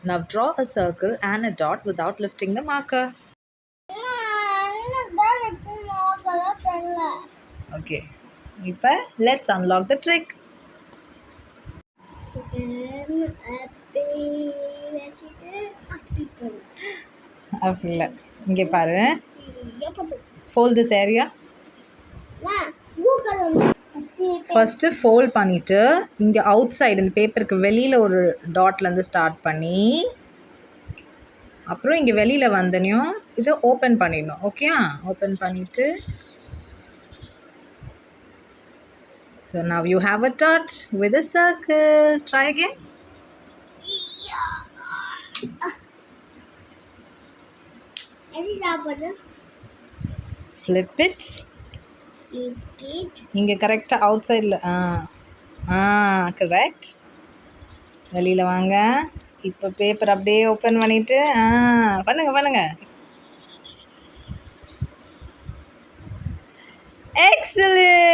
Now draw a circle and a dot without lifting the marker. Okay. இப்போ let's unlock the trick. அப்படி இல்லை, இங்கே பாரு. Fold this area. First fold பண்ணிவிட்டு இங்கே அவுட் சைடு இந்த பேப்பருக்கு வெளியில் ஒரு டாட்லேருந்து ஸ்டார்ட் பண்ணி அப்புறம் இங்கே வெளியில் வந்தனையும் இதை ஓப்பன் பண்ணிடணும். ஓகே, ஓப்பன் பண்ணிவிட்டு so now you have a dot with a circle. Try again. Flip it. இங்கே கரெக்டாக அவுட் சைடில் கரெக்ட். வெளியில் வாங்க. இப்போ பேப்பர் அப்படியே ஓப்பன் பண்ணிவிட்டு பண்ணுங்க. Excellent.